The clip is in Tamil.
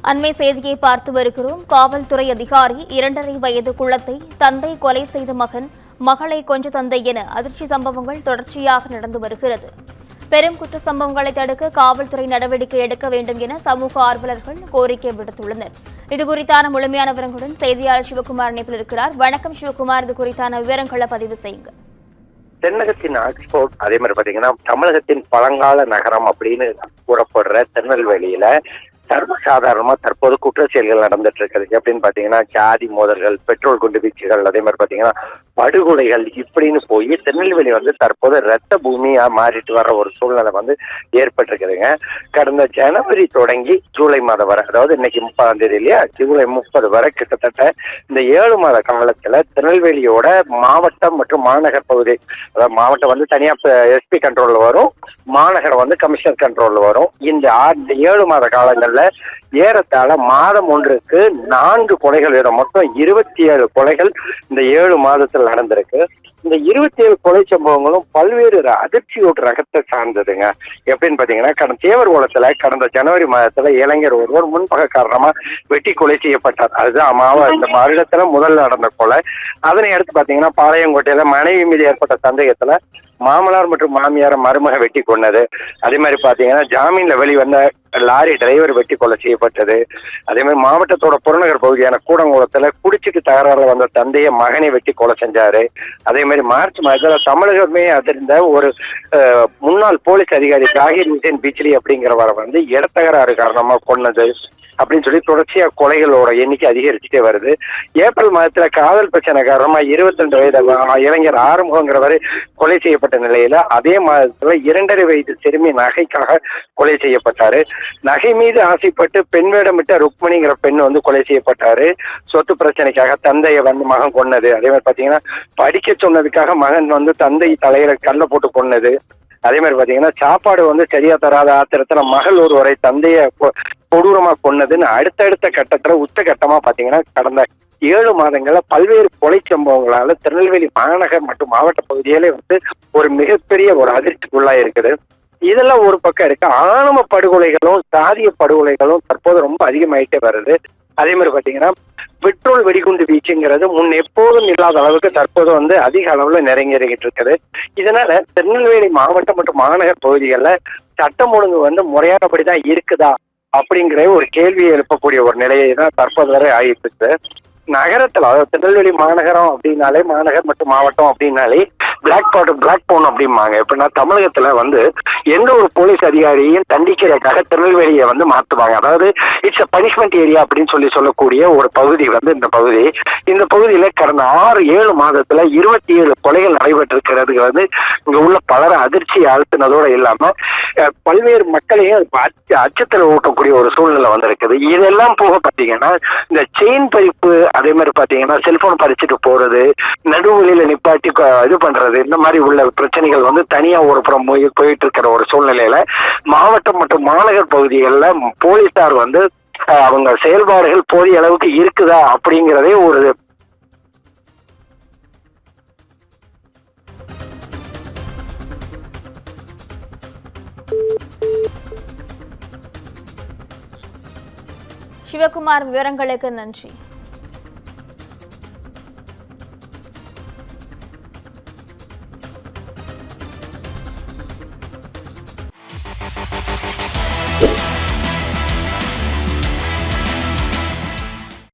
அண்மை செய்தியை பார்த்து வருகிறோம். காவல்துறை அதிகாரி 2.5 வயது குழந்தை தந்தை கொலை செய்த மகன் மகளை கொன்ற தந்தை என அதிர்ச்சி சம்பவங்கள் தொடர்ச்சியாக நடந்து வருகிறது. பெரும் குற்ற சம்பவங்களை தடுக்க காவல்துறை நடவடிக்கை எடுக்க வேண்டும் என சமூக ஆர்வலர்கள் கோரிக்கை விடுத்துள்ளனர். இதுகுறித்தான முழுமையான விவரங்களுடன் செய்தியாளர் சிவகுமார் இணைப்பில் இருக்கிறார். வணக்கம் சிவகுமார், இது குறித்தான விவரங்களை பதிவு செய்யுங்க. தென்னகத்தின் ஆக்ஸ்போர்ட், அதே மாதிரி பாத்தீங்கன்னா தமிழகத்தின் பழங்கால நகரம் அப்படின்னு கூறப்படுற திருநெல்வேலியில சர்வசாதாரணமா தற்போது குற்ற செயல்கள் நடந்துட்டு இருக்குது. எப்படின்னு பாத்தீங்கன்னா ஜாதி மோதல்கள், பெட்ரோல் குண்டு வீச்சுகள், அதே மாதிரி பாத்தீங்கன்னா படுகொலைகள் இப்படின்னு போய் திருநெல்வேலி தற்போது இரத்த பூமியா மாறிட்டு வர்ற ஒரு சூழ்நிலை ஏற்பட்டிருக்குதுங்க. கடந்த ஜனவரி தொடங்கி ஜூலை மாதம் வரை, அதாவது இன்னைக்கு 30ஆம் தேதி இல்லையா, ஜூலை 30 வரை கிட்டத்தட்ட இந்த 7 மாத காலத்துல திருநெல்வேலியோட மாவட்டம் மற்றும் மாநகர் பகுதி, அதாவது மாவட்டம் தனியா எஸ்பி கண்ட்ரோல்ல வரும், மாநகரம் கமிஷனர் கண்ட்ரோல்ல வரும். இந்த 7 மாத காலங்கள்ல ஏறத்தாழ மாதம் ஒன்றுக்கு 4 கொலைகள் வீதம், மொத்தம் 27 கொலைகள் இந்த 7 மாதத்தில் நடந்திருக்கு. இந்த 27 கொலை சம்பவங்களும் பல்வேறு அதிர்ச்சியோட ரகத்தை சார்ந்ததுங்க. எப்படின்னு பாத்தீங்கன்னா தேவர்குளத்துல கடந்த ஜனவரி மாதத்துல இளைஞர் ஒருவர் முன்பக காரணமா வெட்டி கொலை செய்யப்பட்டார். அதுதான் இந்த வருடத்துல முதல் நடந்த கொலை. அதனை அடுத்து பாத்தீங்கன்னா பாளையங்கோட்டையில மனைவி மீது ஏற்பட்ட சந்தேகத்துல மாமனார் மற்றும் மாமியார மருமக வெட்டி கொண்டது. அதே மாதிரி பாத்தீங்கன்னா ஜாமீன்ல வெளிவந்த லாரி டிரைவர் வெட்டி கொலை செய்யப்பட்டது. அதே மாதிரி மாவட்டத்தோட புறநகர் பகுதியான கூடங்குளத்துல குடிச்சிட்டு தகராறுல வந்த தந்தைய மகனை வெட்டி கொலை செஞ்சாரு. அதே மாதிரி மார்ச் மாதத்துல தமிழகமே அதிர்ந்த ஒரு முன்னாள் போலீஸ் அதிகாரி ஜாகிர் ஹுசேன் பிச்லி அப்படிங்கிறவரை இடத்தகராறு காரணமா கொன்னது அப்படின்னு சொல்லி தொடர்ச்சியா கொலைகளோட எண்ணிக்கை அதிகரிச்சுட்டே வருது. ஏப்ரல் மாதத்துல காதல் பிரச்சனை காரணமா 22 வயது இளைஞர் ஆறுமுகங்கிறவர் கொலை செய்யப்பட்ட நிலையில அதே மாதத்துல 2.5 வயது சிறுமி நகைக்காக கொலை செய்யப்பட்டாரு. நகை மீது ஆசைப்பட்டு பெண் வேடமிட்ட ருக்மணிங்கிற பெண் கொலை செய்யப்பட்டாரு. சொத்து பிரச்சனைக்காக தந்தைய மகன் கொன்னது. அதே மாதிரி பாத்தீங்கன்னா படிக்க சொன்னதுக்காக மகன் தந்தை தலையில கல்ல போட்டு கொன்னது. அதே மாதிரி பாத்தீங்கன்னா சாப்பாடு சரியா தராத ஆத்திரத்துல மகள் ஒருவரை தந்தைய கொடூரமா கொன்னதுன்னு அடுத்தடுத்த கட்டத்துல உச்சகட்டமா பாத்தீங்கன்னா கடந்த 7 மாதங்கள்ல பல்வேறு கொலை சம்பவங்களால திருநெல்வேலி மாநகர் மற்றும் மாவட்ட பகுதியிலே ஒரு மிகப்பெரிய ஒரு அதிர்ச்சிக்குள்ளா இருக்குது. இதெல்லாம் ஒரு பக்கம் இருக்கு. ஆணவ படுகொலைகளும் சாதிய படுகொலைகளும் தற்போது ரொம்ப அதிகமாயிட்டே வருது. அதே மாதிரி பாத்தீங்கன்னா பெட்ரோல் வெடிகுண்டு வீச்சுங்கிறது முன் எப்போதும் இல்லாத அளவுக்கு தற்போது அதிக அளவுல நெருங்கிட்டு இருக்குது. இதனால திருநெல்வேலி மாவட்டம் மற்றும் மாநகர் பகுதிகளில் சட்டம் ஒழுங்கு முறையானபடிதான் இருக்குதா அப்படிங்கிற ஒரு கேள்வியை எழுப்பக்கூடிய ஒரு நிலையை தான் தற்போது வரை ஆகிட்டு இருக்கு. நகரத்துல, அதாவது திருநெல்வேலி மாநகரம் அப்படின்னாலே, மாநகர் மற்றும் மாவட்டம் அப்படின்னாலே பிளாக் பவுன் அப்படிம்பாங்க. எப்படின்னா தமிழகத்துல எந்த ஒரு போலீஸ் அதிகாரியையும் தண்டிக்கிறதுக்காக திருநெல்வேலியை மாத்துவாங்க. அதாவது இட்ஸ் அ பனிஷ்மெண்ட் ஏரியா அப்படின்னு சொல்லக்கூடிய ஒரு பகுதி இந்த பகுதியில கடந்த 6-7 மாதத்துல 27 கொலைகள் நடைபெற்றிருக்கிறது இங்க உள்ள பலரை அதிர்ச்சி அழுத்தினதோட இல்லாம பல்வேறு மக்களையும் அச்சத்தில் ஊட்டக்கூடிய ஒரு சூழ்நிலை வந்திருக்குது. இதெல்லாம் போக பாத்தீங்கன்னா இந்த செயின் பறிப்பு, அதே மாதிரி பாத்தீங்கன்னா செல்போன் பறிச்சுட்டு போறது, நடுவழியில நிப்பாட்டி இது பண்றது, இந்த மாதிரி உள்ள பிரச்சனைகள் தனியா ஒரு புறம் போயிட்டு இருக்கிற ஒரு சூழ்நிலையில மாவட்டம் மற்றும் மாநகர் பகுதிகளில் போலீசார் அவங்க செயல்பாடுகள் போதிய அளவுக்கு இருக்குதா அப்படிங்கிறதே ஒரு சிவகுமார், விவரங்களுக்கு நன்றி.